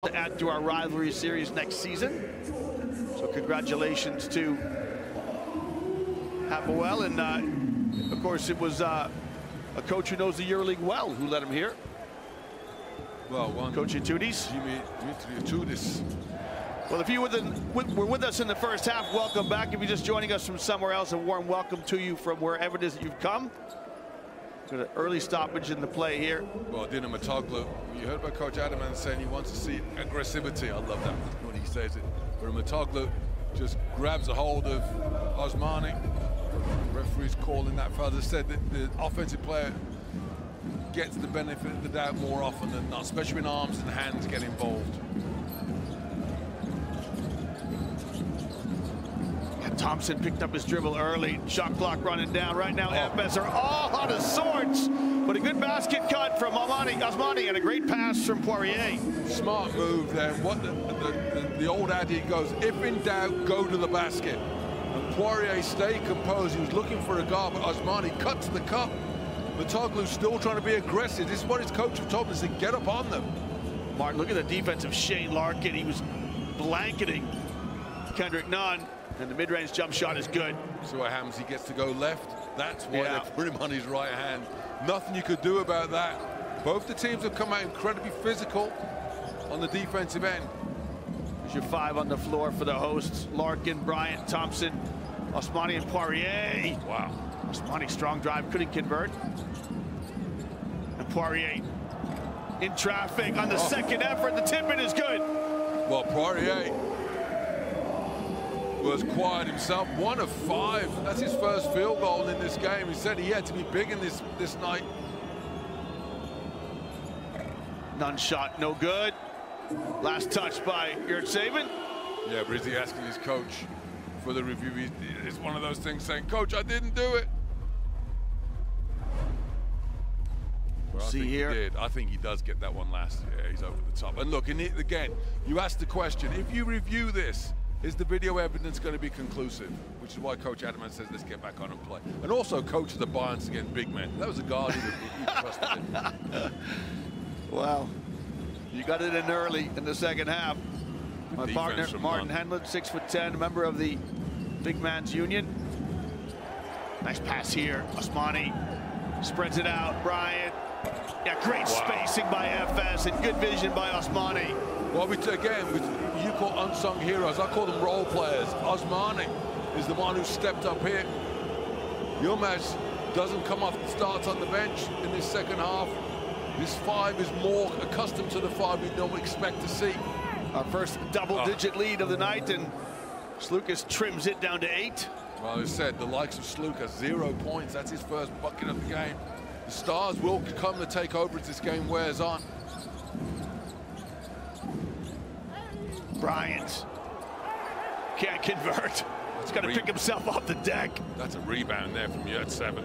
to add to our rivalry series next season. So congratulations to Hapoel, and of course it was a coach who knows the EuroLeague well who led him here. Well, Coach Itoudis. Dimitri Itoudis. Well, if you were with us in the first half, welcome back. If you're just joining us from somewhere else, a warm welcome to you from wherever it is that you've come. Got an early stoppage in the play here. Well, Dino Matoglu, you heard about Coach Adaman saying he wants to see aggressivity. I love that when he says it. But Matoglu just grabs a hold of Osmani. The referee's calling that foul. As I said, the offensive player gets the benefit of the doubt more often than not, especially when arms and hands get involved. Thompson picked up his dribble early. Shot clock running down. Right now, Efes are all out of sorts. But a good basket cut from Osmani and a great pass from Poirier. Smart move there. What the old adage goes, if in doubt, go to the basket. And Poirier stayed composed. He was looking for a guard, but Osmani cut to the cup. Matoglu's still trying to be aggressive. This is what his coach told him, is to get up on them. Martin, look at the defense of Shane Larkin. He was blanketing Kendrick Nunn. And the mid-range jump shot is good. So what happens, he gets to go left. That's why they put him on his right hand. Nothing you could do about that. Both the teams have come out incredibly physical on the defensive end. There's your five on the floor for the hosts. Larkin, Bryant, Thompson, Osmani, and Poirier. Wow. Osmani, strong drive, couldn't convert. And Poirier in traffic on the second effort. The tip-in is good. Well, Poirier was quiet himself. 1 of 5. That's his first field goal in this game. He said he had to be big in this night. None shot, no good. Last touch by Yurtseven. Yeah, but is he asking his coach for the review? It's one of those things saying, Coach, I didn't do it. Well, See here. He did. I think he does get that one last. Yeah, he's over the top. And look, again, you asked the question, if you review this, is the video evidence going to be conclusive? Which is why Coach Adaman says, let's get back on and play. And also coach the Bayerns against big men. That was a guard he trusted in. Wow. You got it in early in the second half. My partner, Martin Henlett, 6'10", member of the Big Man's Union. Nice pass here. Osmani spreads it out. Bryant. Yeah, great spacing by Efes and good vision by Osmani. Well, you call unsung heroes. I call them role players. Osmani is the one who stepped up here. Yilmaz doesn't come off, starts on the bench in this second half. This 5 is more accustomed to the 5 we don't expect to see. Our first double-digit lead of the night, and Slukas trims it down to 8. Well, as I said, the likes of Slukas, 0 points. That's his first bucket of the game. The Stars will come to take over as this game wears on. Bryant can't convert. He's got to pick himself off the deck. That's a rebound there from Yurtseven.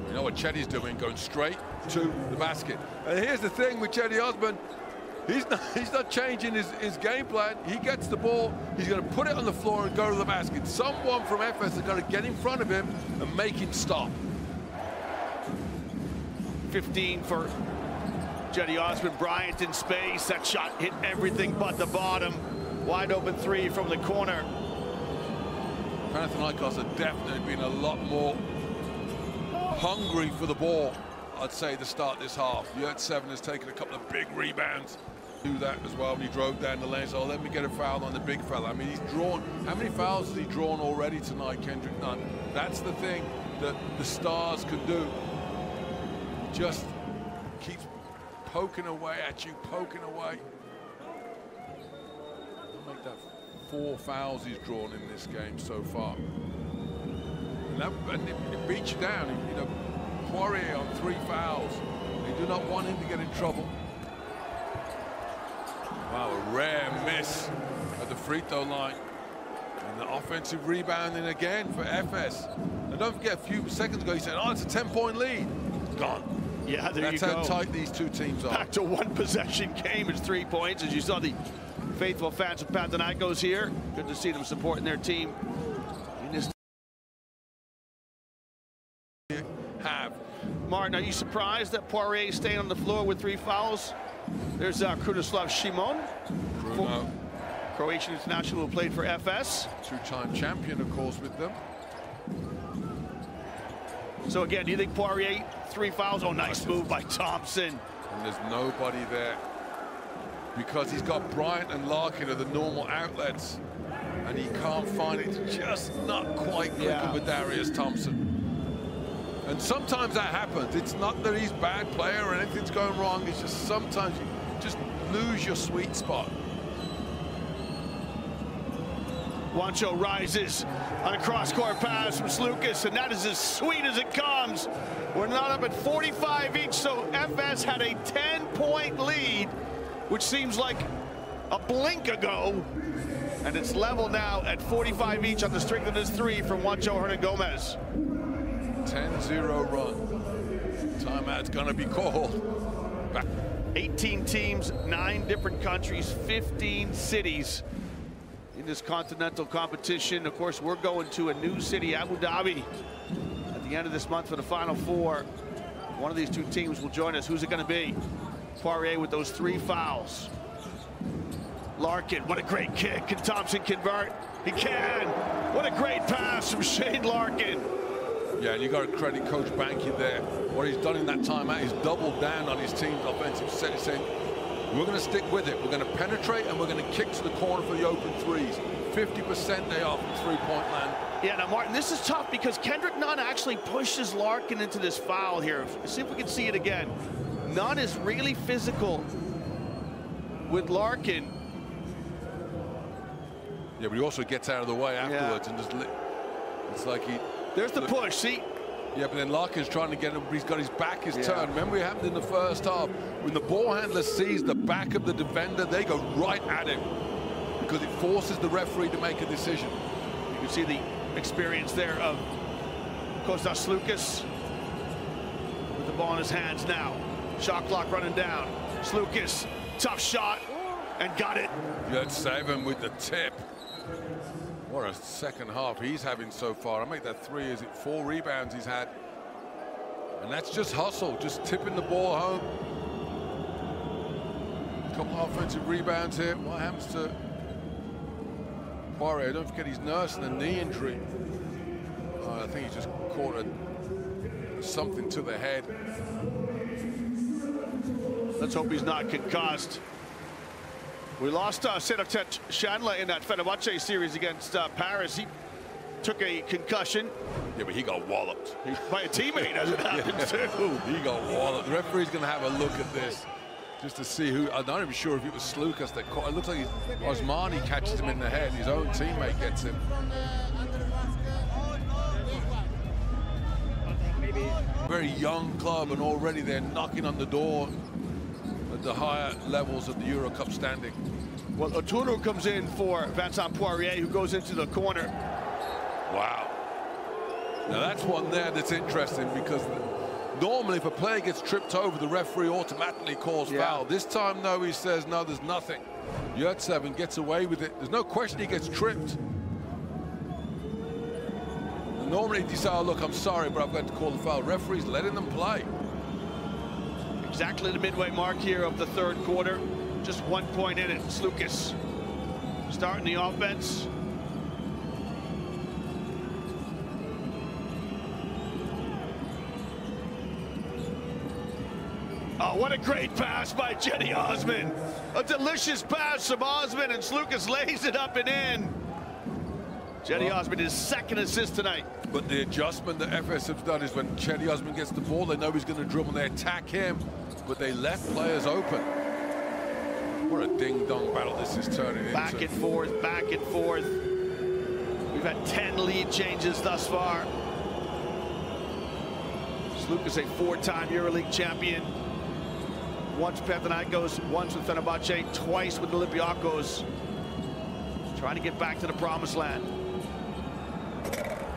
You know what Chetty's doing, going straight to the basket. And here's the thing with Chetty Osman, he's not changing his game plan. He gets the ball, he's going to put it on the floor and go to the basket. Someone from Efes is going to get in front of him and make him stop. 15 for Chetty Osman. Bryant in space. That shot hit everything but the bottom. Wide open 3 from the corner. Panathinaikos have definitely been a lot more hungry for the ball, I'd say, to start this half. Yurtseven has taken a couple of big rebounds. Do that as well when he drove down the lane. So let me get a foul on the big fella. I mean, he's drawn, how many fouls has he drawn already tonight, Kendrick Nunn? That's the thing that the Stars can do. He just keeps poking away at you, poking away. I'll make that 4 fouls he's drawn in this game so far. And it beats you down. You know, Poirier on 3 fouls. They do not want him to get in trouble. Wow, a rare miss at the free throw line. And the offensive rebounding again for Efes. And don't forget, a few seconds ago, he said, oh, it's a 10-point lead. Gone. Yeah, there you go. That's how tight these two teams are. Back to 1 possession game. It's 3 points. As you saw, the faithful fans of Panathinaikos here. Good to see them supporting their team in this. Have. Martin, are you surprised that Poirier is staying on the floor with 3 fouls? There's Krunoslav Shimon, Bruno, Croatian international who played for FS. two-time champion, of course, with them. So again, do you think Poirier, 3 fouls? Oh, nice move by Thompson. And there's nobody there because he's got Bryant and Larkin are the normal outlets, and he can't find it. It's just not quite clicking with Darius Thompson. And sometimes that happens. It's not that he's a bad player or anything's going wrong. It's just sometimes you just lose your sweet spot. Juancho rises on a cross-court pass from Slukas, and that is as sweet as it comes. We're not up at 45 each, so FS had a 10-point lead, which seems like a blink ago. And it's level now at 45 each on the strength of this 3 from Juancho Hernangomez. 10-0 run. Timeout's gonna be called. Back. 18 teams, 9 different countries, 15 cities in this continental competition. Of course, we're going to a new city, Abu Dhabi, at the end of this month for the Final Four. One of these 2 teams will join us. Who's it going to be? Poirier with those 3 fouls. Larkin, what a great kick. Can Thompson convert? He can. What a great pass from Shane Larkin. Yeah, and you got to credit Coach Banky there. What he's done in that timeout is doubled down on his team's offensive set. He's saying, we're going to stick with it. We're going to penetrate, and we're going to kick to the corner for the open threes. 50% they are from three-point land. Yeah, now, Martin, this is tough because Kendrick Nunn actually pushes Larkin into this foul here. Let's see if we can see it again. Nunn is really physical with Larkin. Yeah, but he also gets out of the way afterwards and just... It's like he... There's the push, see? Yeah, but then Larkin's trying to get him, but he's got his back is turned. Remember what happened in the first half? When the ball handler sees the back of the defender, they go right at him because it forces the referee to make a decision. You can see the experience there of Kostas Slukas with the ball in his hands now. Shot clock running down. Slukas, tough shot, and got it. Good 7 with the tip. What a second half he's having so far. I make that 3, is it 4 rebounds he's had? And that's just hustle, just tipping the ball home. A couple offensive rebounds here. What happens to Poirier? Don't forget he's nursing a knee injury. I think he just caught something to the head. Let's hope he's not concussed. We lost Sedotet Shanla in that Fenerbahce series against Paris. He took a concussion. Yeah, but he got walloped. By a teammate, as it happens too. He got walloped. The referee's going to have a look at this just to see who. I'm not even sure if it was Slukas that caught. It looks like Osmani catches him in the head. His own teammate gets him. Very young club, and already they're knocking on the door at the higher levels of the Euro Cup standing. Well, Oturu comes in for Vincent Poirier, who goes into the corner. Wow. Now that's one there that's interesting because normally if a player gets tripped over, the referee automatically calls foul. This time, no, he says, no, there's nothing. Yurtseven gets away with it. There's no question he gets tripped. And normally you say, oh, look, I'm sorry, but I've got to call the foul. Referee's letting them play. Exactly the midway mark here of the 3rd quarter. Just 1 point in it. Slukas starting the offense. Oh, what a great pass by Jenny Osman. A delicious pass from Osman, and Slukas lays it up and in. Jenny Osman, his 2nd assist tonight. But the adjustment that FS have done is when Cedi Osman gets the ball, they know he's going to dribble, they attack him, but they left players open. What a ding-dong battle this is turning into. Back and forth, back and forth. We've had 10 lead changes thus far. Slukas, a 4-time EuroLeague champion. Once Panathinaikos, once with Fenerbahce, twice with Olympiacos. Trying to get back to the promised land.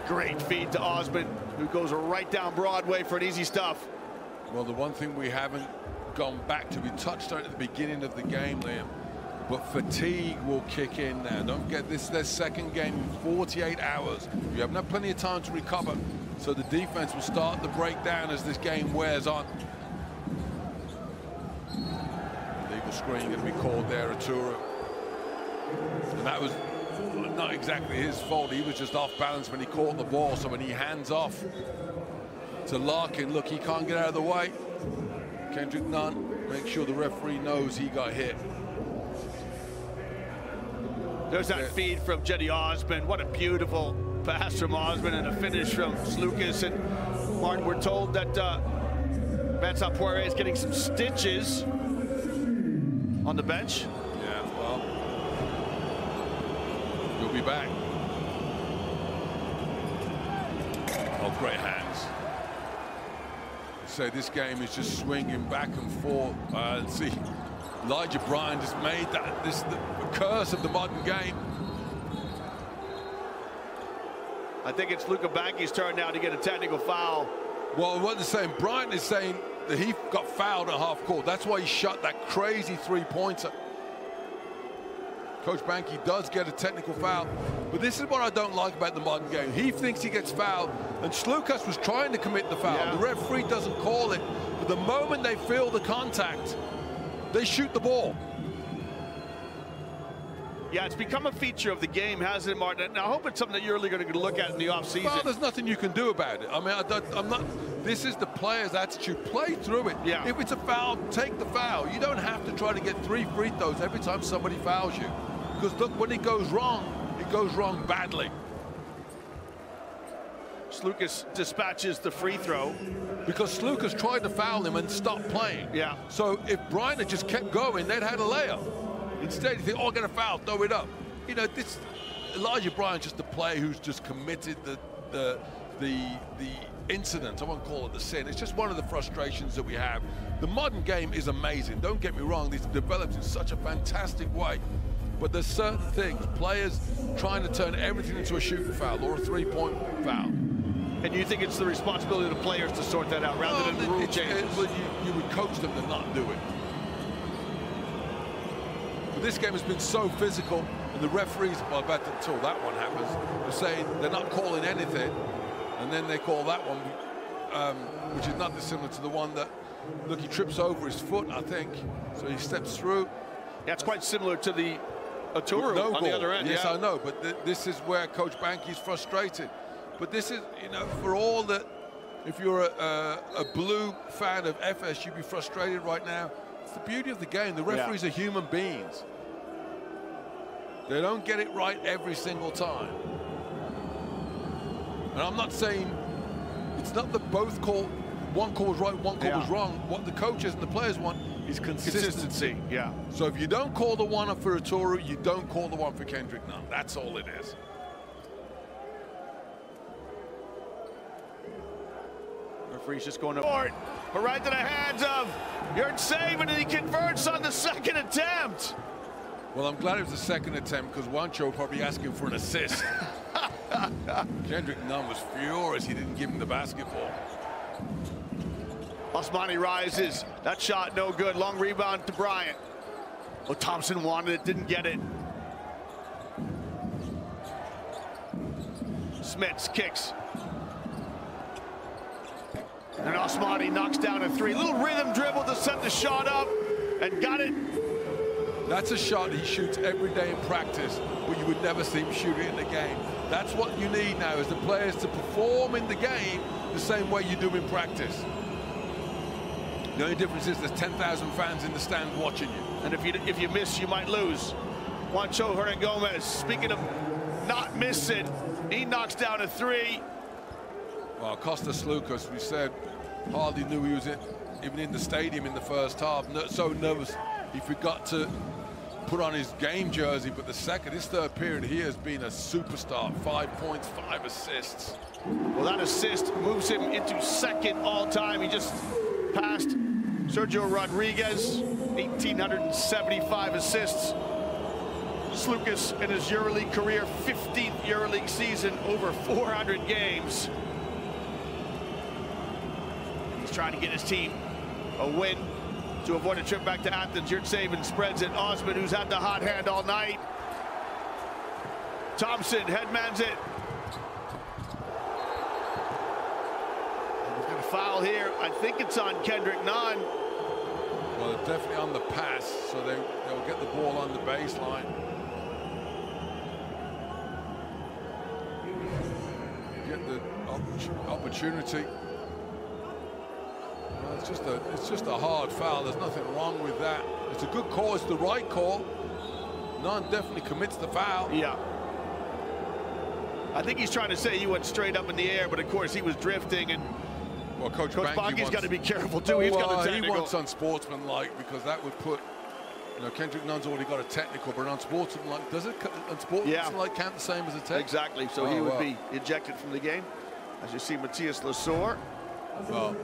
Great feed to Osman, who goes right down Broadway for an easy stuff. Well, the one thing we haven't gone back to, we touched on it at the beginning of the game, Liam, but fatigue will kick in now. Don't forget, this is their 2nd game in 48 hours. You haven't had plenty of time to recover, so the defense will start to break down as this game wears on. screen going to be called there, Arturo. And that was not exactly his fault. He was just off balance when he caught the ball. So when he hands off to Larkin, look, he can't get out of the way. Kendrick Nunn, make sure the referee knows he got hit. There's that feed from Jetty Osman. What a beautiful pass from Osman and a finish from Slukas. And Martin, we're told that Vincent Poirier is getting some stitches on the bench. Yeah, well, he'll be back. Oh, great hands. So this game is just swinging back and forth. See, Elijah Bryan just made that the curse of the modern game. I think it's Luka Banki's turn now to get a technical foul. Well, what they're saying, Bryan is saying that he got fouled at half court. That's why he shot that crazy three-pointer. Coach Banky does get a technical foul, but this is what I don't like about the modern game. He thinks he gets fouled, and Slukas was trying to commit the foul. Yeah. The referee doesn't call it, but the moment they feel the contact, they shoot the ball. Yeah, it's become a feature of the game, hasn't it, Martin? And I hope it's something that you're really going to look at in the offseason. Well, there's nothing you can do about it. I mean, I'm not. This is the player's attitude. Play through it. Yeah. If it's a foul, take the foul. You don't have to try to get 3 free throws every time somebody fouls you. Because look, when it goes wrong badly. Slukas dispatches the free throw. Because Slukas tried to foul him and stopped playing. Yeah. So if Bryan had just kept going, they'd had a layup. Instead, you think, oh, get a foul, throw it up. You know, this Elijah Bryan's just a player who's just committed the incident. I won't call it the sin. It's just one of the frustrations that we have. The modern game is amazing. Don't get me wrong. It's developed in such a fantastic way. But there's certain things, players trying to turn everything into a shooting foul or a three-point foul. And you think it's the responsibility of the players to sort that out rather than the rule changes? Well, you would coach them to not do it. But this game has been so physical, and the referees, well, I bet until that one happens, are saying they're not calling anything, and then they call that one, which is not dissimilar to the one that, look, he trips over his foot, I think, so he steps through. Yeah, it's quite similar to the Arturo no on the other end. Yes, yeah. I know, but this is where Coach Banky's frustrated. But this is, you know, for all that, if you're a blue fan of Efes, you'd be frustrated right now. It's the beauty of the game. The referees are human beings. They don't get it right every single time. And I'm not saying, it's not that both call, one call was right, one call was wrong. What the coaches and the players want is consistency. Yeah. So if you don't call the one for Arturo, you don't call the one for Kendrick Nunn. That's all it is. Referee's just going to board, but right to the hands of Yurtseven, and he converts on the second attempt. Well, I'm glad it was the second attempt because Juancho probably asking for an assist. Kendrick Nunn was furious he didn't give him the basketball. Osmani rises. That shot no good. Long rebound to Bryant. Oh, Thompson wanted it, didn't get it. Smits kicks. And Osmani knocks down a three. Little rhythm dribble to set the shot up and got it. That's a shot he shoots every day in practice, but you would never see him shoot it in the game. That's what you need now, is the players to perform in the game the same way you do in practice. The only difference is there's 10,000 fans in the stand watching you. And if you miss, you might lose. Juancho Hernan-Gomez, speaking of not missing, he knocks down a three. Well, Kostas Slukas, we said, hardly knew he was even in the stadium in the first half. So nervous, he forgot to put on his game jersey. But his third period, he has been a superstar. 5 points, 5 assists. Well, that assist moves him into second all-time. He just passed Sergio Rodriguez, 1,875 assists. Slukas in his EuroLeague career, 15th EuroLeague season, over 400 games. He's trying to get his team a win to avoid a trip back to Athens. Yurtseven spreads it. Osman, who's had the hot hand all night. Thompson headmans it. We've got a foul here. I think it's on Kendrick Nunn. Well, they're definitely on the pass, so they'll get the ball on the baseline. Get the opportunity. Well, it's just a hard foul. There's nothing wrong with that. It's a good call. It's the right call. Nunn definitely commits the foul. Yeah. I think he's trying to say he went straight up in the air, but of course he was drifting, and well, Coach Banky's got to be careful too. He's got a technical. He wants unsportsmanlike, because that would put, you know, Kendrick Nunn's already got a technical, but unsportsmanlike, does it unsportsmanlike count the same as a technical? Exactly. So he would be ejected from the game. As you see, Matthias Lasor. Well,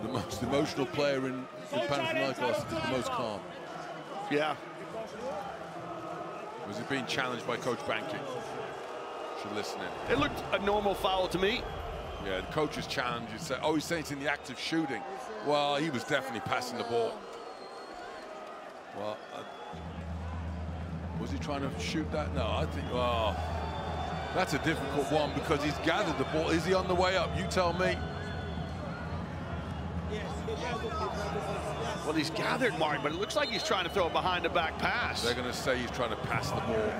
the most emotional player in Panathinaikos is the most calm. Yeah. Was it being challenged by Coach Banky? Should listen in. It looked a normal foul to me. Yeah, the coach's challenge. He's saying it's in the act of shooting. Well, he was definitely passing the ball. Well, was he trying to shoot that? No, I think, well, that's a difficult one, because he's gathered the ball. Is he on the way up? You tell me. Well, he's gathered, Martin, but it looks like he's trying to throw a behind-the-back pass. They're going to say he's trying to pass the ball.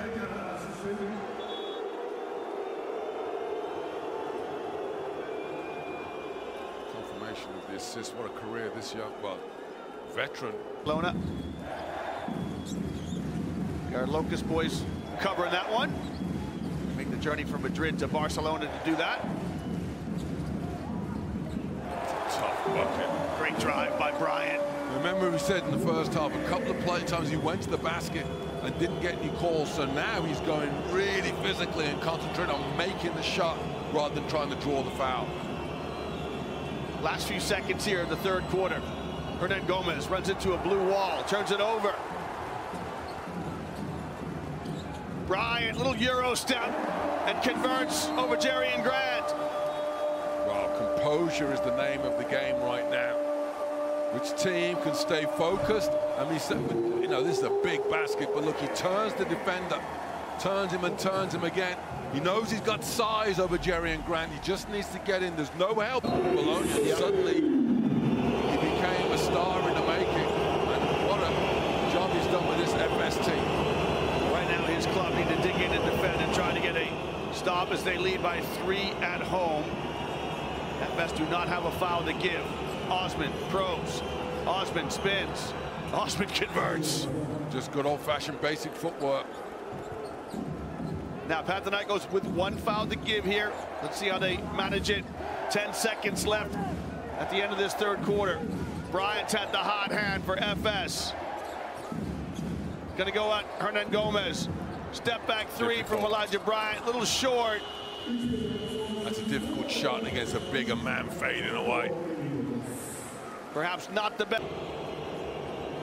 Confirmation of the assist. What a career this young, well, veteran. Lona. Our Locust boys covering that one. Make the journey from Madrid to Barcelona to do that. Tough bucket. Great drive by Bryant. Remember, we said in the first half, a couple of play times he went to the basket and didn't get any calls, so now he's going really physically and concentrating on making the shot rather than trying to draw the foul. Last few seconds here in the third quarter. Hernan Gomez runs into a blue wall, turns it over. Bryant, little Euro step, and converts over Jerry and Grant. Well, composure is the name of the game right now. Which team can stay focused? I mean, you know, this is a big basket, but look, he turns the defender, turns him and turns him again. He knows he's got size over Jerry and Grant. He just needs to get in. There's no help. Bologna, suddenly he became a star in the making. And what a job he's done with this FS team. Right now, his club need to dig in and defend and try to get a stop as they lead by 3 at home. FS do not have a foul to give. Osman pros. Osman spins. Osman converts. Just good old-fashioned basic footwork. Now Panathinaikos with 1 foul to give here. Let's see how they manage it. 10 seconds left at the end of this third quarter. Bryant had the hot hand for FS. Gonna go at Hernan Gomez. Step back 3 from Elijah Bryant. Little short. That's a difficult shot against a bigger man fading away. Perhaps not the best.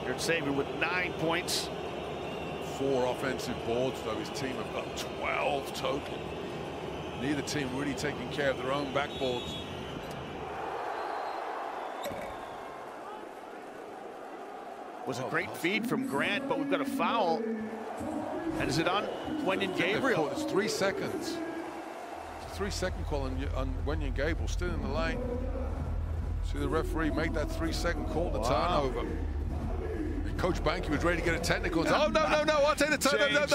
You're saving with 9 points. 4 offensive boards, though. His team have got 12 total. Neither team really taking care of their own backboards. Was a great feed from Grant, but we've got a foul. And is it on Wenyen Gabriel? It's 3 seconds. It's a 3-second call on Wenyen Gabriel, still in the lane. See the referee make that 3-second call to turnover. Coach Banky was ready to get a technical. Oh, no, I'll take the turnover.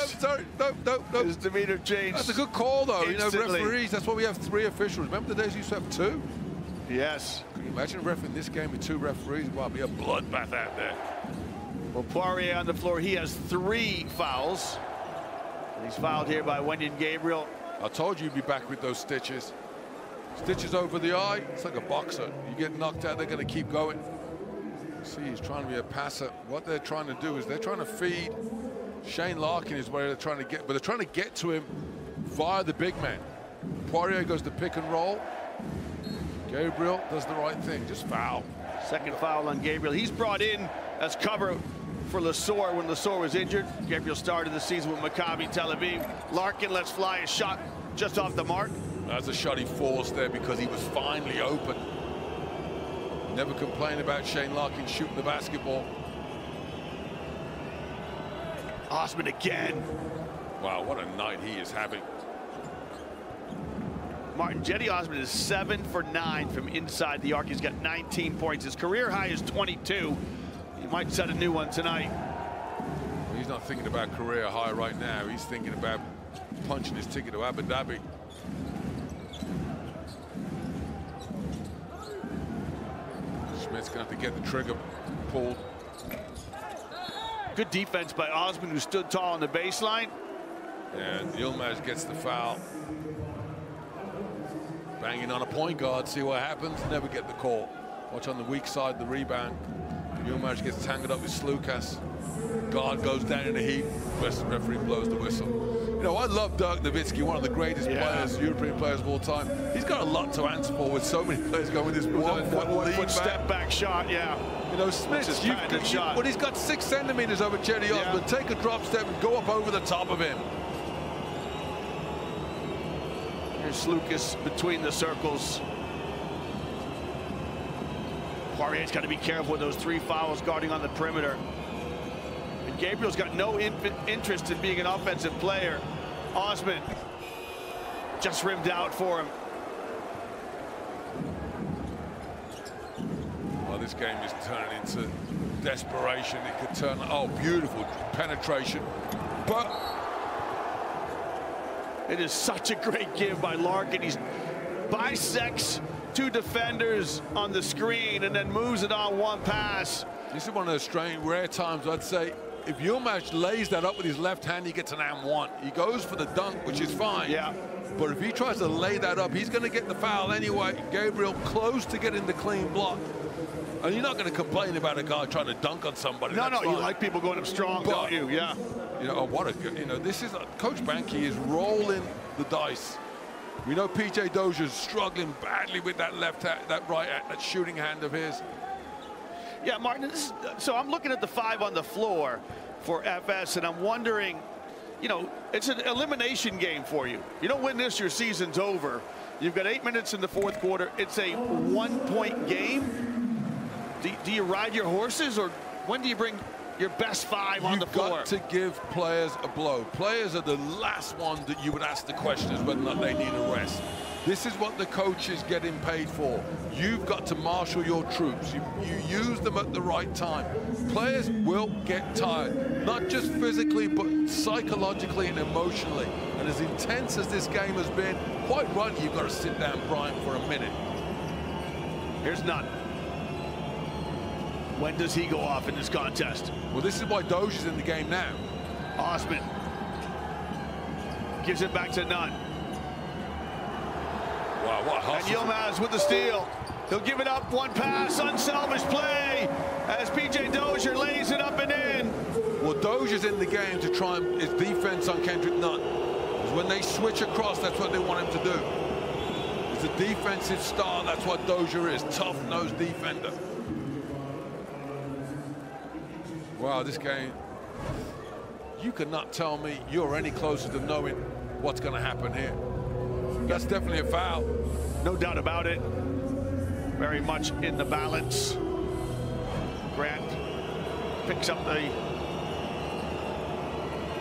No. His demeanor changed. That's a good call, though. Instantly. You know, referees, that's why we have 3 officials. Remember the days you used to have 2? Yes. Can you imagine a ref in this game with 2 referees? Well, it'll be a bloodbath out there. Well, Poirier on the floor. He has 3 fouls. And he's fouled here by Wenyen Gabriel. I told you you'd be back with those stitches. Stitches over the eye, it's like a boxer. You get knocked out, they're going to keep going. See, he's trying to be a passer. What they're trying to do is they're trying to feed Shane Larkin is where they're trying to get, but they're trying to get to him via the big man. Poirier goes to pick and roll. Gabriel does the right thing, just foul. Second foul on Gabriel. He's brought in as cover for Lasor when Lasor was injured. Gabriel started the season with Maccabi Tel Aviv. Larkin lets fly a shot just off the mark. That's a shot he forced there because he was finally open. Never complain about Shane Larkin shooting the basketball. Osman again. Wow, what a night he is having. Martin, Jetty Osman is 7 for 9 from inside the arc. He's got 19 points. His career high is 22. might set a new one tonight. Well, he's not thinking about career high right now. He's thinking about punching his ticket to Abu Dhabi. Smith's going to have to get the trigger pulled. Good defense by Osman, who stood tall on the baseline. And Yilmaz gets the foul. Banging on a point guard, see what happens. Never get the call. Watch on the weak side, the rebound. Yilmaz gets tangled up with Slukas. Guard goes down in a heap. Referee blows the whistle. You know, I love Dirk Nowitzki, one of the greatest players, European players of all time. He's got a lot to answer for with so many players going with this one step back shot, You know, Smith, but he's got 6 centimeters over Cedi Osman. Take a drop step and go up over the top of him. Here's Slukas between the circles. Poirier's got to be careful with those 3 fouls guarding on the perimeter. And Gabriel's got no interest in being an offensive player. Osman just rimmed out for him. Well, this game is turning into desperation. It could turn, oh, beautiful penetration. But it is such a great give by Larkin. He bisects 2 defenders on the screen and then moves it on 1 pass. This is one of those strange, rare times, I'd say. If Yilmaz lays that up with his left hand, he gets an and 1. He goes for the dunk, which is fine. But if he tries to lay that up, he's going to get the foul anyway. Gabriel close to getting the clean block. And you're not going to complain about a guy trying to dunk on somebody. No, no, you like people going up strong, don't you? Yeah. You know, what a, you know, this is, Coach Banky is rolling the dice. We know PJ Dozier's struggling badly with that left hand, that shooting hand of his. Yeah, Martin, so I'm looking at the 5 on the floor for FS, and I'm wondering, you know, it's an elimination game for you. You don't win this, your season's over. You've got 8 minutes in the 4th quarter. It's a 1-point game. Do you ride your horses, or when do you bring your best 5 on the floor? You've got to give players a blow. Players are the last one that you would ask the question is whether or not they need a rest. This is what the coach is getting paid for. You've got to marshal your troops. You use them at the right time. Players will get tired, not just physically, but psychologically and emotionally. And as intense as this game has been, quite right, you've got to sit down, Brian, for a minute. Here's Nunn. When does he go off in this contest? Well, this is why Dozier's in the game now. Osman gives it back to Nunn. Wow, what a hustle. And Yilmaz with the steal. He'll give it up, 1 pass, unselfish play, as PJ Dozier lays it up and in. Well, Dozier's in the game to try and his defense on Kendrick Nunn. Because when they switch across, that's what they want him to do. It's a defensive star, that's what Dozier is, tough-nosed defender. Wow, this game, you cannot tell me you're any closer to knowing what's going to happen here. That's definitely a foul. No doubt about it. Very much in the balance. Grant picks up the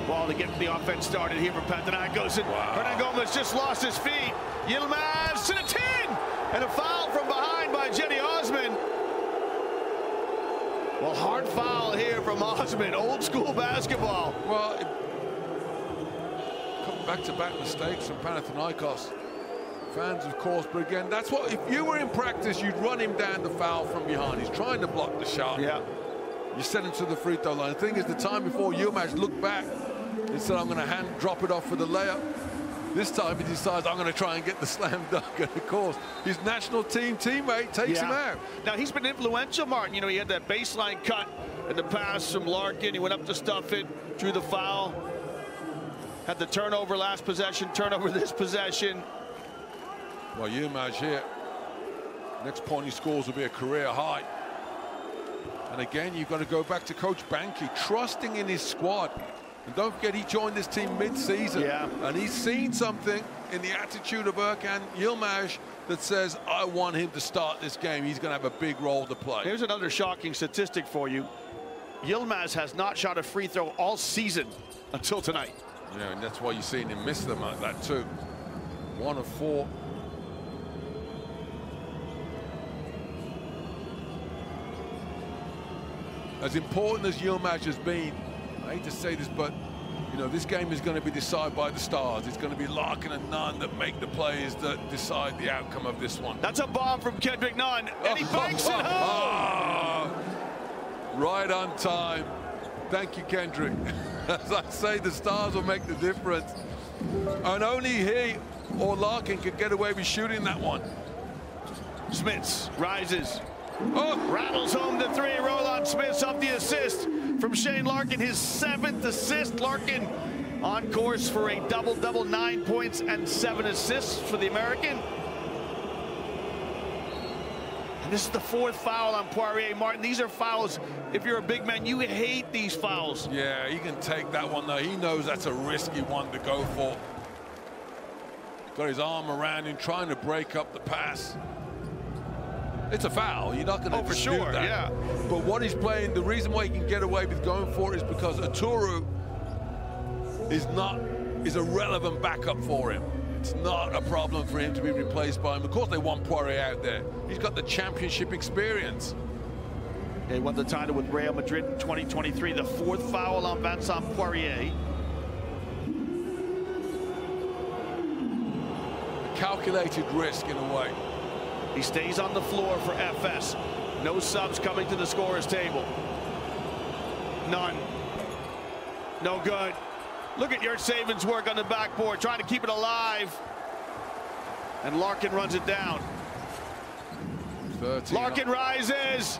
ball to get the offense started here for Panathinaikos. And Hernan Gomez just lost his feet. Yilmaz to the 10! And a foul from behind by Cedi Osman. Well, hard foul here from Osman. Old school basketball. Well, back-to-back mistakes from Panathinaikos. Fans, of course, but again, that's what, if you were in practice, you'd run him down the foul from behind. He's trying to block the shot. Yeah. You send him to the free throw line. The thing is, the time before, Yilmaz looked back and said, I'm going to drop it off for the layup. This time he decides, I'm going to try and get the slam dunk. And of course, his national team teammate takes him out. Now, he's been influential, Martin. You know, he had that baseline cut and the pass from Larkin. He went up to stuff it, drew the foul. Had the turnover last possession, turnover this possession. Well, Yilmaz here. Next point he scores will be a career high. And again, you've got to go back to Coach Banky, trusting in his squad. And don't forget, he joined this team mid-season. And he's seen something in the attitude of Erkan Yilmaz that says, I want him to start this game. He's going to have a big role to play. Here's another shocking statistic for you. Yilmaz has not shot a free throw all season until tonight. Yeah, and that's why you're seeing him miss them like that too. 1 of 4. as important as Yilmaz has been, I hate to say this, but you know, this game is going to be decided by the stars. It's going to be Larkin and Nunn that make the plays that decide the outcome of this one. That's a bomb from Kendrick Nunn, and he banks it home. Right on time. Thank you, Kendrick. As I say, the stars will make the difference. And only he or Larkin could get away with shooting that one. Smits rises. Rattles home the three. Roland Smits off the assist from Shane Larkin, his 7th assist. Larkin on course for a double-double, 9 points and 7 assists for the American. And this is the 4th foul on Poirier. Martin, these are fouls. If you're a big man, you hate these fouls. Yeah, he can take that one, though. He knows that's a risky one to go for. Got his arm around him, trying to break up the pass. It's a foul. You're not going to dispute that. Yeah. But what he's playing, the reason why he can get away with going for it is because Aturu is a relevant backup for him. It's not a problem for him to be replaced by him. Of course, they want Poirier out there. He's got the championship experience. He won the title with Real Madrid in 2023. The 4th foul on Vincent Poirier. A calculated risk in a way. He stays on the floor for FS. No subs coming to the scorer's table. None. No good. Look at your Saban's work on the backboard, trying to keep it alive. And Larkin runs it down. 13. Larkin rises.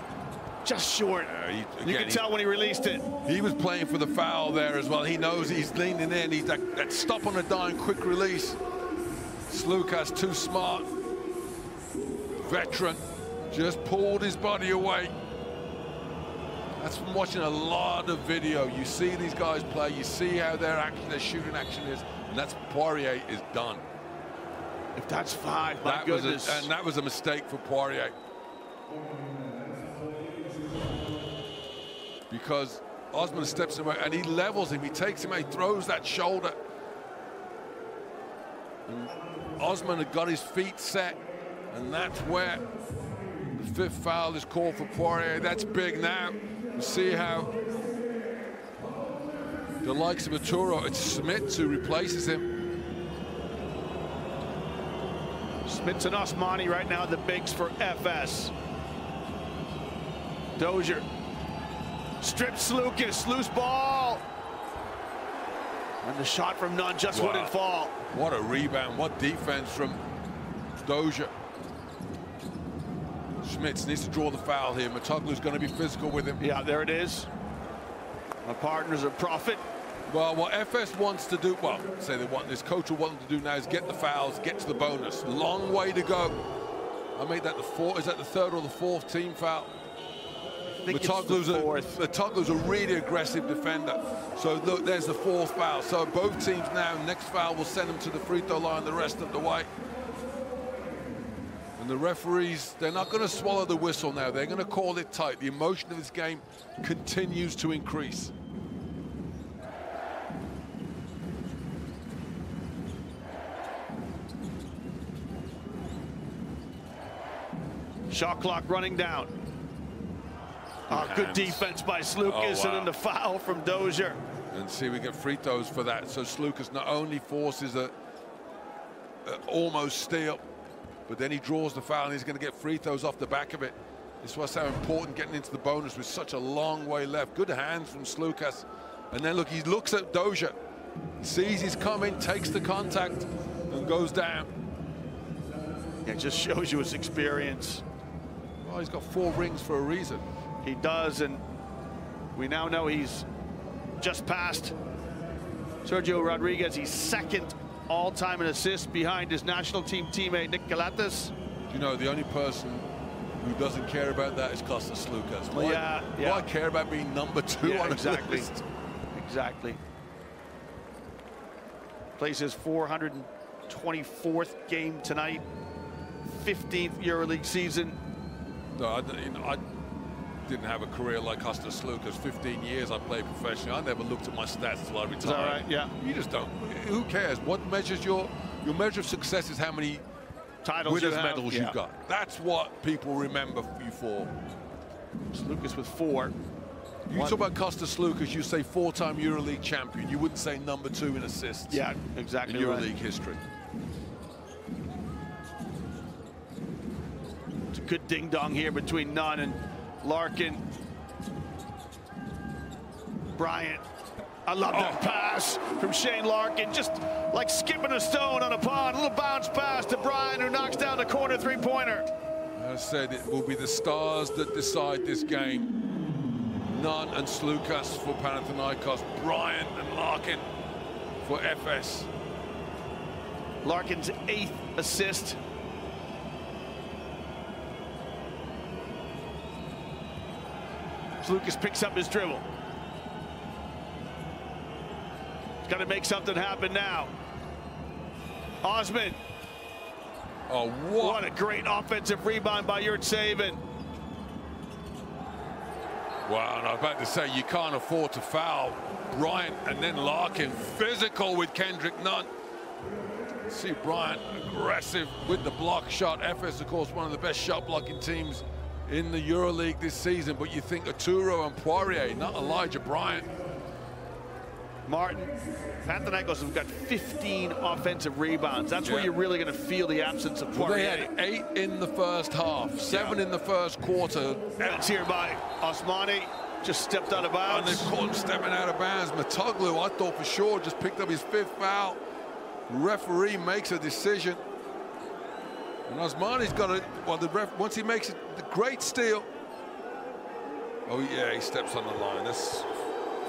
Just short. You can tell when he released it. He was playing for the foul there as well. He knows he's leaning in. He's that stop on a dime, quick release. Slukas too smart. Veteran, just pulled his body away. That's from watching a lot of video. You see these guys play, you see how their shooting action is, and that's Poirier is done. If that's 5, my goodness. And that was a mistake for Poirier. Because Osman steps away and he levels him, he takes him, he throws that shoulder. And Osman had got his feet set. And that's where the 5th foul is called for Poirier. That's big now. You see how the likes of Arturo, it's Smits who replaces him. Smits and Osmani right now, the bigs for FS. Dozier strips Slukas, loose ball. And the shot from Nunn just wouldn't fall. What a rebound, what defense from Dozier. Smits needs to draw the foul here. Matoglu's going to be physical with him. Yeah, there it is. My partner's a prophet. Well, what FS wants to do, well, say they want, this coach will want them to do now is get the fouls, get to the bonus. Long way to go. I made that the 4th, is that the 3rd or the 4th team foul? Matoglu's a really aggressive defender. So look, there's the 4th foul. So both teams now, next foul will send them to the free throw line the rest of the way. And the referees, they're not going to swallow the whistle now. They're going to call it tight. The emotion of this game continues to increase. Shot clock running down. Good defense by Slukas, and then the foul from Dozier. And see, we get free throws for that. So Slukas not only forces a almost steal, but then he draws the foul and he's going to get free throws off the back of it. This was how important getting into the bonus with such a long way left. Good hands from Slukas. And then look, he looks at Dozier, sees he's coming, takes the contact and goes down. It just shows you his experience. Well, he's got 4 rings for a reason. He does, and we now know he's just passed Sergio Rodriguez. He's 2nd all-time in assists behind his national team teammate Nick Galatas. You know, the only person who doesn't care about that is Kostas Slukas. Why care about being number 2 on the list? Exactly. Plays his 424th game tonight, 15th EuroLeague season. No, I didn't have a career like Kostas Slukas. 15 years I played professionally. I never looked at my stats until I retired. Is that right? Yeah. You just don't. Who cares? What measures your measure of success is how many titles winners' medals you've got. That's what people remember you for. Slukas with 4. You talk about Kostas Sloukas, you say 4-time EuroLeague champion. You wouldn't say number 2 in assists. Yeah, exactly. In EuroLeague history. It's a good ding-dong here between Nunn and Larkin. Bryant. I love that pass from Shane Larkin, just like skipping a stone on a pond. A little bounce pass to Bryant, who knocks down the corner three-pointer. As I said, it will be the stars that decide this game. Nunn and Sloukas for Panathinaikos, Bryant and Larkin for Efes. Larkin's 8th assist. Sloukas picks up his dribble. He's got to make something happen now. Osman. Oh, what a great offensive rebound by Yurtseven. Wow, and I was about to say, you can't afford to foul Bryant and then Larkin. Physical with Kendrick Nunn. See Bryant aggressive with the block shot. Efes, of course, one of the best shot blocking teams in the EuroLeague this season, but you think Arturo and Poirier, not Elijah Bryant. Martin, Panathinaikos have got 15 offensive rebounds. That's where you're really going to feel the absence of Poirier. They had 8 in the first half, 7 in the first quarter. And it's here by Osmani, just stepped out of bounds. And they caught him stepping out of bounds. Matoglu, I thought for sure, just picked up his 5th foul. Referee makes a decision. And Osmani's got it. Well, the ref, once he makes it, the great steal. Oh, yeah, he steps on the line. That's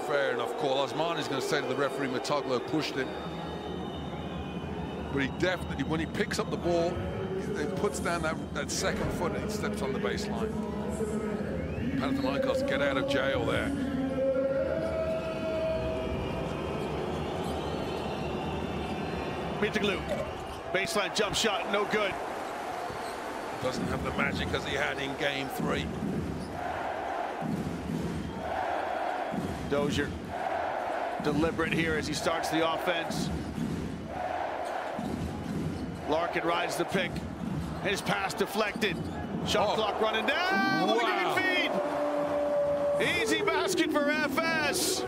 fair enough call. Osmani's going to say to the referee, Matoglu pushed him. But he definitely, when he picks up the ball, he puts down that second foot and he steps on the baseline. Panathinaikos get out of jail there. Mitoglu, baseline jump shot, no good. Doesn't have the magic as he had in game 3. Dozier, deliberate here as he starts the offense. Larkin rides the pick. His pass deflected. Shot clock running down. Look at the feed. Easy basket for FS.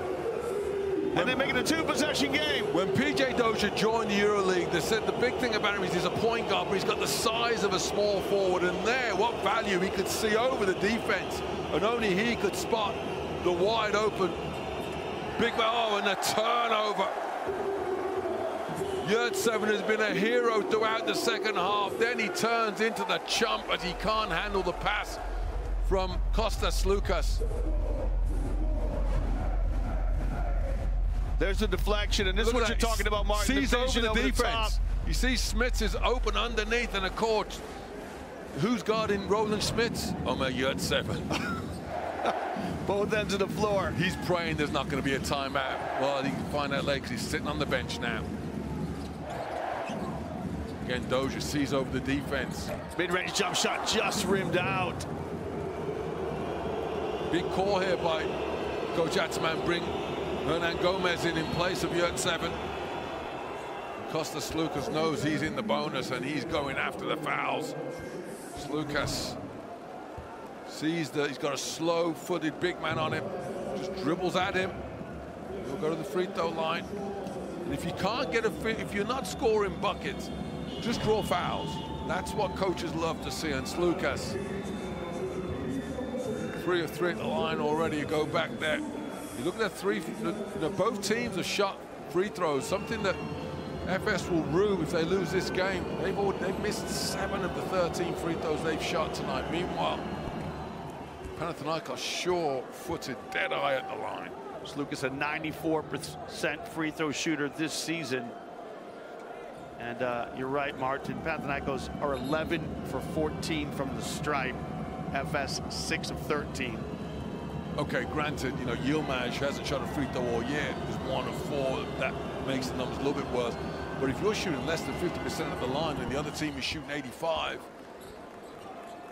And they're making a 2-possession game. When PJ Dozier joined the EuroLeague, they said the big thing about him is he's a point guard, but he's got the size of a small forward. And there, what value he could see over the defense. And only he could spot the wide open big man. Oh, and a turnover. Yurtseven has been a hero throughout the second half. Then he turns into the chump as he can't handle the pass from Kostas Sloukas. There's the deflection, and this is what you're talking about, Martin. Sees over the defense. You see Smits is open underneath, and of course, who's guarding Roland Smits? Omer Yurtseven. Both ends of the floor. He's praying there's not going to be a timeout. Well, he can find out later because he's sitting on the bench now. Again, Dozier sees over the defense. Mid-range jump shot just rimmed out. Big call here by Coach Atzman, bring Hernan Gomez in place of Yurtseven. Kostas Sloukas knows he's in the bonus and he's going after the fouls. Sloukas sees that he's got a slow-footed big man on him, just dribbles at him. He'll go to the free throw line. And if you can't get if you're not scoring buckets, just draw fouls. That's what coaches love to see. And Sloukas, 3 of 3 at the line already. You go back there. You look at that 3. Both teams have shot free throws, something that FS will rue if they lose this game. They've missed 7 of the 13 free throws they've shot tonight. Meanwhile, Panathinaikos sure-footed, dead-eye at the line. Sloukas a 94% free throw shooter this season. And you're right, Martin. Panathinaikos are 11 for 14 from the stripe. FS 6 of 13. Okay, granted, you know, Yilmaz hasn't shot a free throw all year. There's 1 of 4. That makes the numbers a little bit worse. But if you're shooting less than 50% of the line and the other team is shooting 85,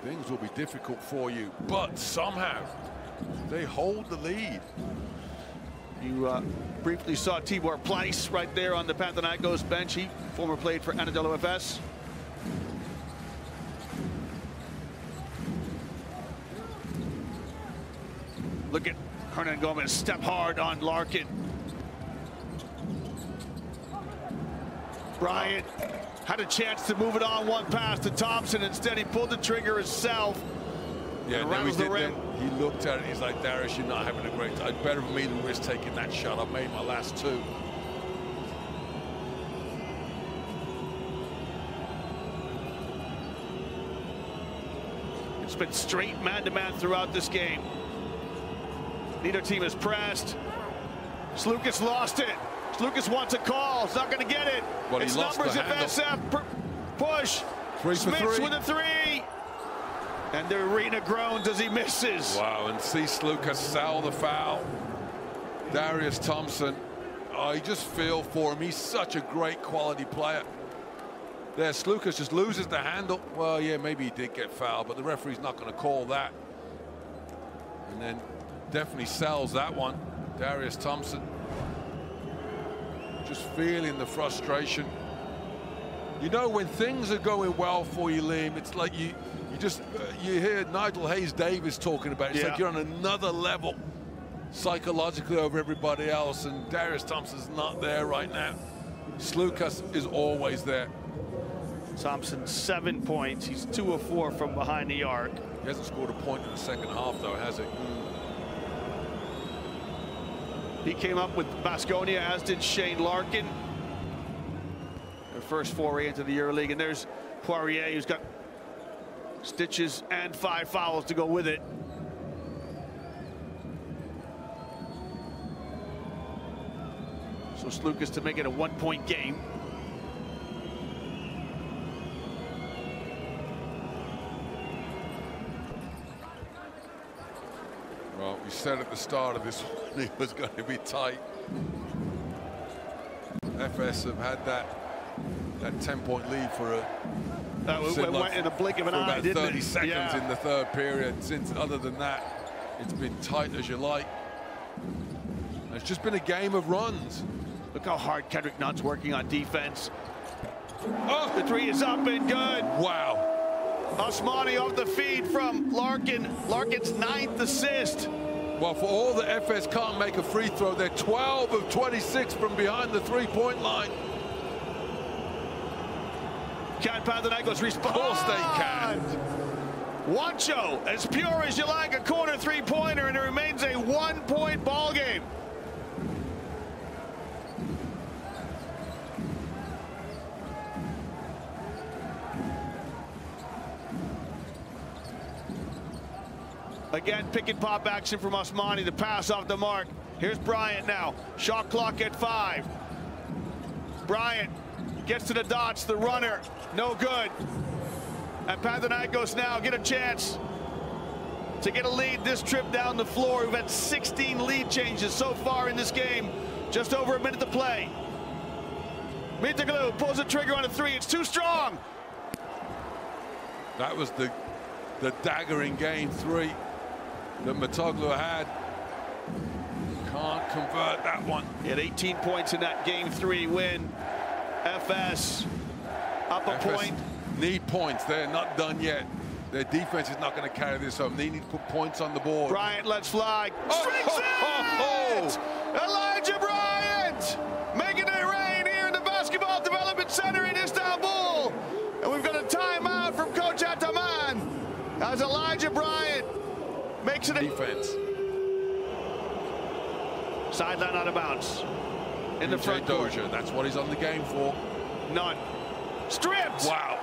things will be difficult for you. But somehow, they hold the lead. You briefly saw Tibor Pleiss right there on the Panathinaikos bench. He former played for Anadolu Efes. Look at Hernan Gomez step hard on Larkin. Bryant had a chance to move it on one pass to Thompson. Instead, he pulled the trigger himself. Yeah, and rattles the rim. He looked at it. He's like, Darius, you're not having a great time. Better for me to risk taking that shot. I've made my last 2. It's been straight man-to-man throughout this game. Neither team has pressed. Slukas lost it. Slukas wants a call. He's not going to get it. Well, it's numbers if SF push. 3 for Smits 3 with a 3. And the arena groans as he misses. Wow, and see Slukas sell the foul. Darius Thompson, I just feel for him. He's such a great quality player. There, Slukas just loses the handle. Well, yeah, maybe he did get fouled, but the referee's not going to call that. And then definitely sells that one. Darius Thompson. Just feeling the frustration. You know, when things are going well for you, Liam, it's like you hear Nigel Hayes-Davis talking about it. It's like you're on another level psychologically over everybody else, and Darius Thompson's not there right now. Slukas is always there. Thompson 7 points. He's 2 of 4 from behind the arc. He hasn't scored a point in the second half, though, has he? He came up with Baskonia, as did Shane Larkin. Their first foray into the EuroLeague. And there's Poirier, who's got stitches and 5 fouls to go with it. So Slukas to make it a 1-point game. Well, we said at the start of this one it was going to be tight. FS have had that 10-point lead for a went in a blink of an eye, about 30 it? seconds in the third period. Since, other than that, it's been tight as you like. And it's just been a game of runs. Look how hard Kendrick Nunn's working on defense. Oh, the 3 is up and good. Wow. Osmani off the feed from Larkin. Larkin's 9th assist. Well, for all the FS can't make a free throw, they're 12 of 26 from behind the 3-point line. Can Panathinaikos respond? Of course they can. Wancho, as pure as you like, a corner 3-pointer, and it remains a 1-point ball game. Again, pick and pop action from Osmani. The pass off the mark. Here's Bryant now. Shot clock at 5. Bryant gets to the dots. The runner, no good. And Panathinaikos now get a chance to get a lead this trip down the floor. We've had 16 lead changes so far in this game. Just over a minute to play. Mitoglu pulls the trigger on a 3. It's too strong. That was the dagger in game 3 that Mitoglu had. Can't convert that one. He had 18 points in that game 3 win. FS up a point. Need points. They're not done yet. Their defense is not going to carry this home. They need to put points on the board. Bryant lets fly. Strikes it! Elijah Bryant making it rain here in the Basketball Development Center in Istanbul. And we've got a timeout from Coach Ataman as Elijah Bryant makes it a defense. Sideline out of bounds. In the front court. Dozier, that's what he's on the game for. None. Stripped! Wow.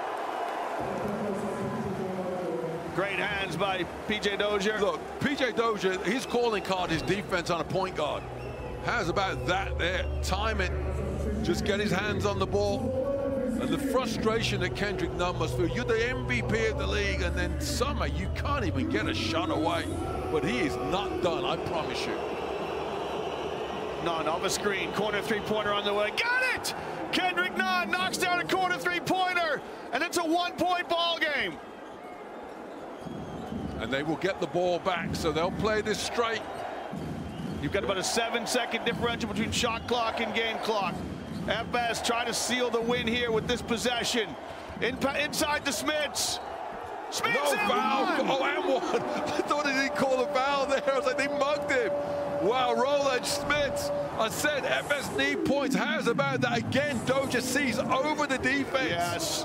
Great hands by P.J. Dozier. Look, P.J. Dozier, his calling card is defense on a point guard. How's about that there? Time it. Just get his hands on the ball. And the frustration that Kendrick Nunn must feel. You're the MVP of the league, and then somehow you can't even get a shot away. But he is not done, I promise you. Nunn off a screen, corner 3-pointer on the way. Got it! Kendrick Nunn knocks down a corner 3-pointer, and it's a 1-point ball game. And they will get the ball back, so they'll play this straight. You've got about a 7-second differential between shot clock and game clock. FS trying to seal the win here with this possession. Inside the Smits. Smith, no foul. Oh, and one. I thought he didn't call a foul there. I was like, they mugged him. Wow, Roland Smith. I said FS need points. How's about that again? Dozier sees over the defense. Yes.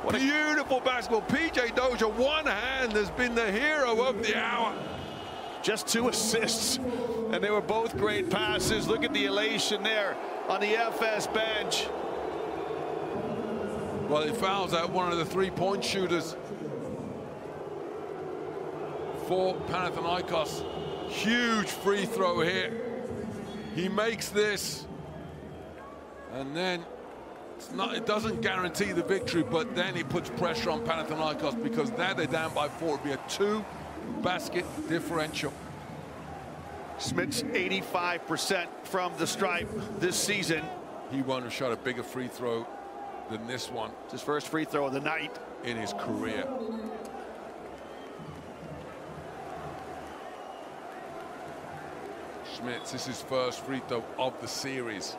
What a beautiful basketball. PJ Dozier, one hand, has been the hero of the hour. Just 2 assists, and they were both great passes. Look at the elation there on the FS bench. Well, he fouls out one of the three-point shooters for Panathinaikos. Huge free throw here. He makes this, and then it doesn't guarantee the victory, but then it puts pressure on Panathinaikos because now they're down by 4. It'll be a 2-basket differential. Smith's 85% from the stripe this season. He won't have shot a bigger free throw than this one. It's his first free throw of the night in his career. Schmitz, this is his first free throw of the series.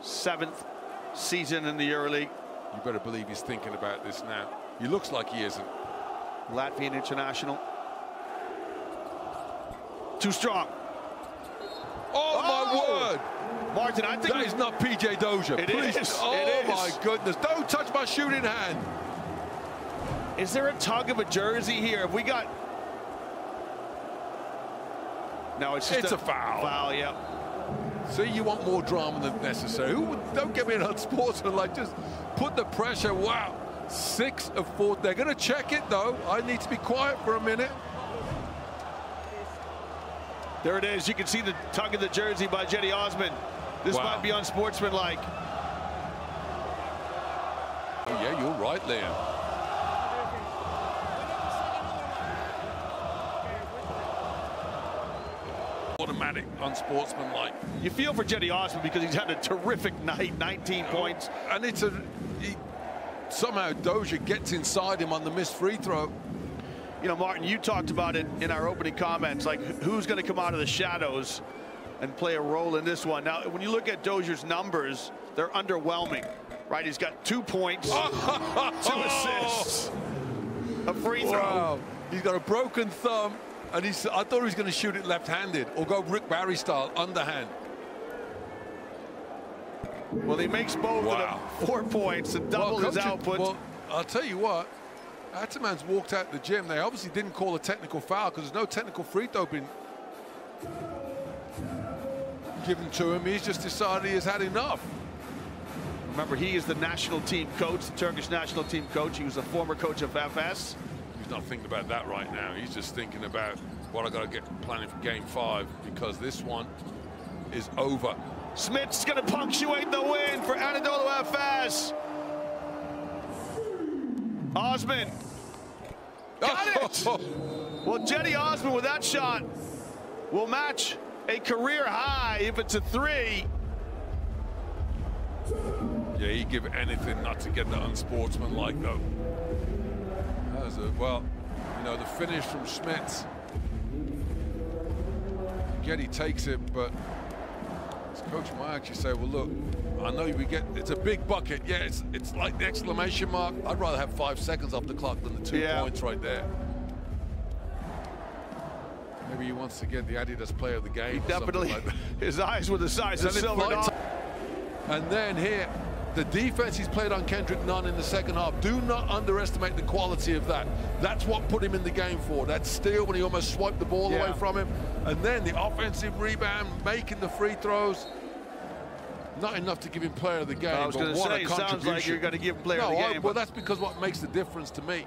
7th season in the EuroLeague. You better believe he's thinking about this now. He looks like he isn't. Latvian international. Too strong. Oh, my word! Martin, I think that is not PJ Dozier. It Please. is. Oh, it is. My goodness. Don't touch my shooting hand. Is there a tug of a jersey here? Have we got... No, it's just a foul. Foul, yeah. See, you want more drama than necessary. Don't get me an unsportsmanlike. Just put the pressure. Wow. 6 of 4. They're going to check it, though. I need to be quiet for a minute. There it is. You can see the tug of the jersey by Jetty Osman. This might be unsportsmanlike. Oh, yeah, you're right, Liam. Automatic, unsportsmanlike. You feel for Jetty Osman because he's had a terrific night, 19 points. And somehow Dozier gets inside him on the missed free throw. You know, Martin, you talked about it in our opening comments, like who's going to come out of the shadows and play a role in this one. Now, when you look at Dozier's numbers, they're underwhelming, right? He's got 2 points, 2 assists, a free throw. Wow. He's got a broken thumb, and I thought he was going to shoot it left-handed or go Rick Barry style, underhand. Well, he makes both of them 4 points and double his output. Well, I'll tell you what, Ataman's walked out the gym. They obviously didn't call a technical foul because there's no technical free throw been given to him. He's just decided he has had enough. Remember, he is the national team coach, the Turkish national team coach. He was a former coach of FS. He's not thinking about that right now. He's just thinking about what I got to get planning for game 5 because this one is over. Smith's going to punctuate the win for Anadolu Efes. Osman got it. Well, Jetty Osman with that shot will match a career high if it's a 3. Yeah, he'd give anything not to get the unsportsmanlike though. That was well, you know, the finish from Schmitz. Getty takes it, but his coach might actually say, well, look, I know we get, it's a big bucket. Yeah, it's like the exclamation mark. I'd rather have 5 seconds off the clock than the 2 points right there. Maybe he wants to get the Adidas player of the game. Definitely. Like his eyes were the size of silver. And then here, the defense he's played on Kendrick Nunn in the second half. Do not underestimate the quality of that. That's what put him in the game for. That steal when he almost swiped the ball away from him. And then the offensive rebound, making the free throws. Not enough to give him player of the game. I was going to say, it sounds like you're going to give him player of the game. Well, that's because what makes the difference to me.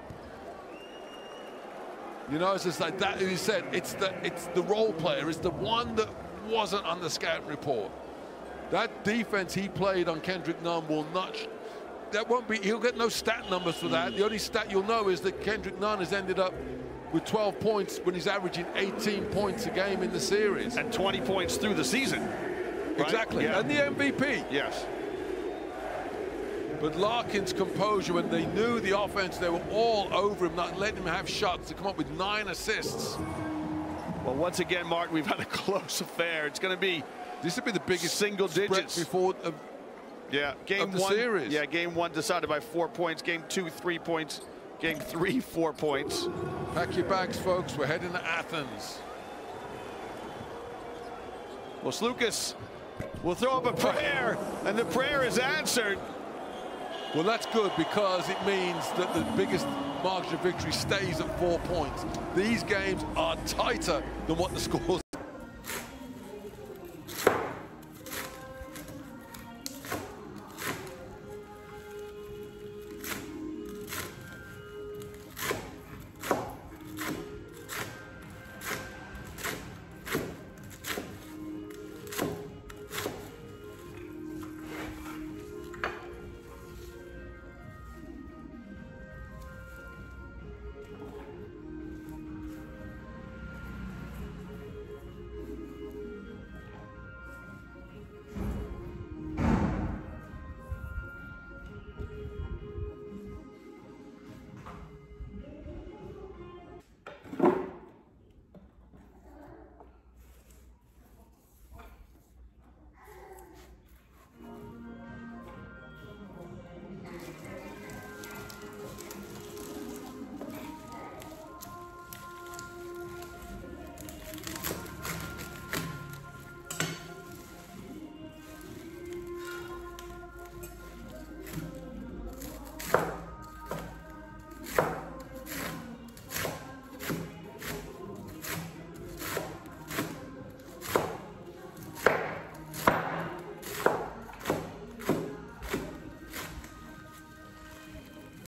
You know, it's just like that. He said, it's the role player. It's the one that wasn't on the scouting report. That defense he played on Kendrick Nunn will not. That won't be. He'll get no stat numbers for that. The only stat you'll know is that Kendrick Nunn has ended up with 12 points when he's averaging 18 points a game in the series and 20 points through the season. Right? Exactly, and the MVP. Yes. But Larkin's composure, when they knew the offense, they were all over him, not letting him have shots, to come up with 9 assists. Well, once again, Martin, we've had a close affair. It's going to be. This would be the biggest single digits before. Game of the 1 series. Yeah, game 1 decided by 4 points. Game 2, 3 points. Game 3, 4 points. Pack your bags, folks. We're heading to Athens. Well, Slukas will throw up a prayer, and the prayer is answered. Well, that's good because it means that the biggest margin of victory stays at 4 points. These games are tighter than what the scores